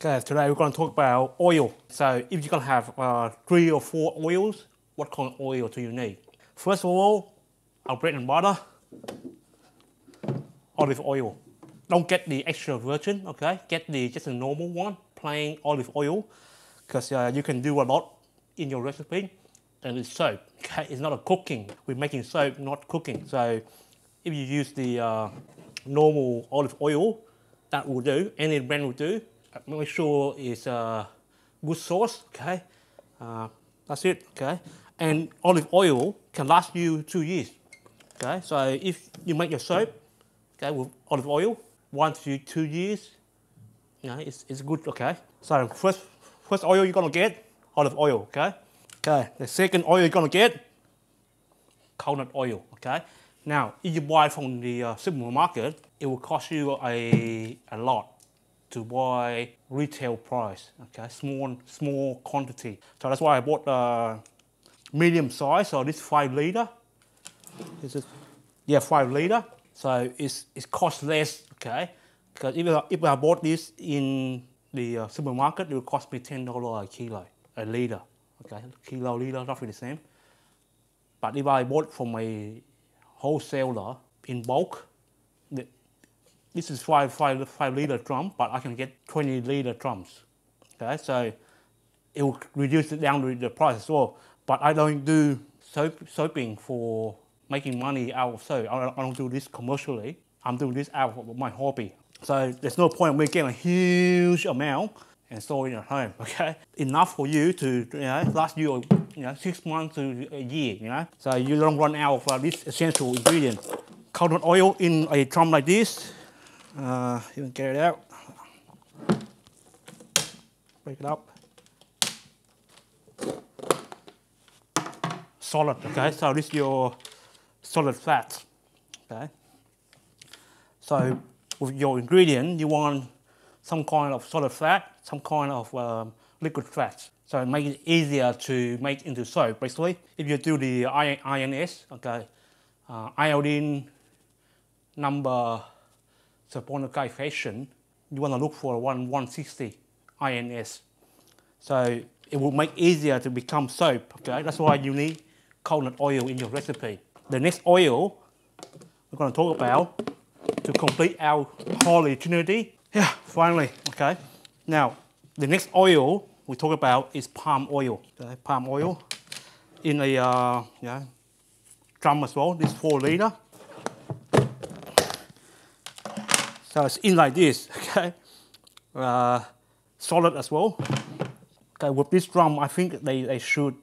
Okay, today we're going to talk about oil. So if you're going to have 3 or 4 oils, what kind of oil do you need? First of all, our bread and butter, olive oil. Don't get the extra virgin, okay? Get just a normal one, plain olive oil, because you can do a lot in your recipe, and it's soap, okay? It's not a cooking. We're making soap, not cooking. So if you use the normal olive oil, that will do. Any brand will do. Make sure it's a good source, okay? That's it, okay? And olive oil can last you 2 years, okay? So if you make your soap, okay, with olive oil, 1 to 2 years, you know, it's good, okay? So first oil you're gonna get, olive oil, okay? Okay, the second oil you're gonna get, coconut oil, okay? Now, if you buy from the supermarket, it will cost you a lot to buy retail price, okay? Small quantity. So that's why I bought medium size, so this 5 liter. This is, 5 liter. So it costs less, okay? Because if I bought this in the supermarket, it will cost me $10 a kilo, a liter, okay? Kilo, liter, roughly the same. But if I bought from a wholesaler in bulk, this is 5 liter drum, but I can get 20 liter drums, okay? So it will reduce it down to the price as well. But I don't do soaping for making money out of soap. I don't do this commercially. I'm doing this out of my hobby. So there's no point in me getting a huge amount and storing it at home, okay? Enough for you to last you 6 months to a year, you know? So you don't run out of this essential ingredient. Coconut oil in a drum like this. You can get it out. Break it up. Solid, okay? So this is your solid fat, okay? So with your ingredient, you want some kind of solid fat, some kind of liquid fat. So it makes it easier to make into soap, basically. If you do the INS, okay, iodine number saponification, you want to look for 160 INS. So it will make easier to become soap, okay? That's why you need coconut oil in your recipe. The next oil we're going to talk about to complete our holy trinity. Yeah, finally, okay? Now, the next oil we talk about is palm oil. Okay? Palm oil in a drum as well. This 4 liter. So it's in like this, okay? Solid as well. Okay, with this drum, I think they should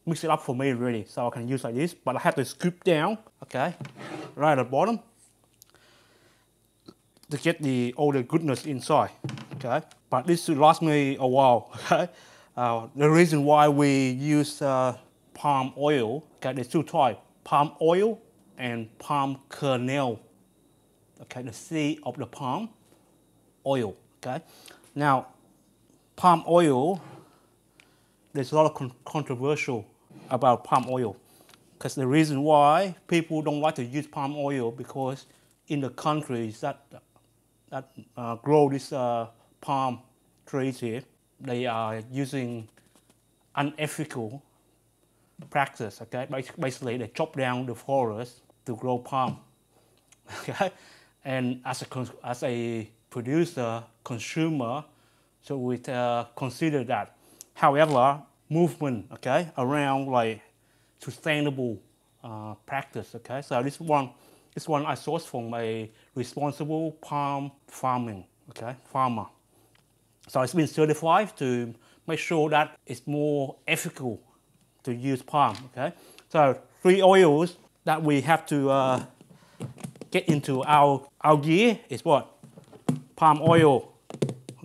mix it up for me really, so I can use like this. But I have to scoop down, okay, right at the bottom to get all the goodness inside, okay? But this should last me a while, okay? The reason why we use palm oil, okay, there's 2 types, palm oil and palm kernel, okay, the seed of the palm oil, okay? Now, palm oil, there's a lot of controversial about palm oil, because the reason why people don't like to use palm oil, because in the countries that grow this palm trees here, they are using unethical practice, okay? Basically, they chop down the forest to grow palm, okay? And as a producer, consumer, so we consider that. However, movement, okay, around like sustainable practice, okay? So this one I sourced from a responsible palm farming, okay, farmer. So it's been certified to make sure that it's more ethical to use palm, okay? So 3 oils that we have to get into our gear is what? Palm oil,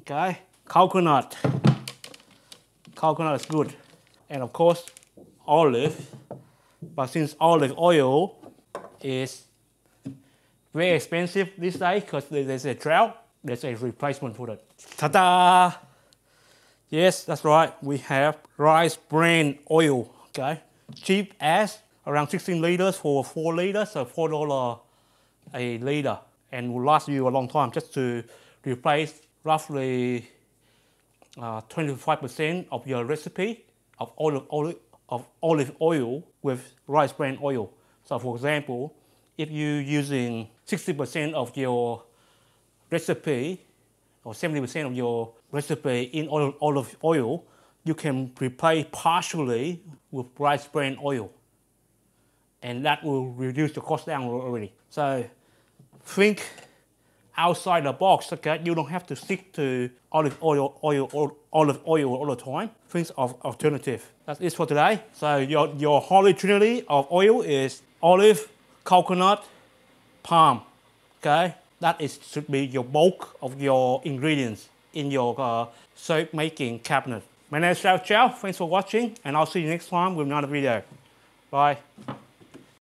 okay? Coconut is good. And of course, olive. But since olive oil is very expensive these days because there's a drought, there's a replacement for it. Ta-da! Yes, that's right. We have rice bran oil, okay? Cheap as, around 16 liters for 4 liters, so $4 a liter. And will last you a long time. Just to replace roughly 25% of your recipe of olive oil with rice bran oil. So for example, if you're using 60% of your recipe or 70% of your recipe in olive oil, you can replace partially with rice bran oil. And that will reduce the cost down already. So think outside the box, okay? You don't have to stick to olive oil all the time. Think of alternative. That's it for today. So your holy trinity of oil is olive, coconut, palm, okay? That should be your bulk of your ingredients in your soap making cabinet. My name is Chow. Thanks for watching, and I'll see you next time with another video. Bye.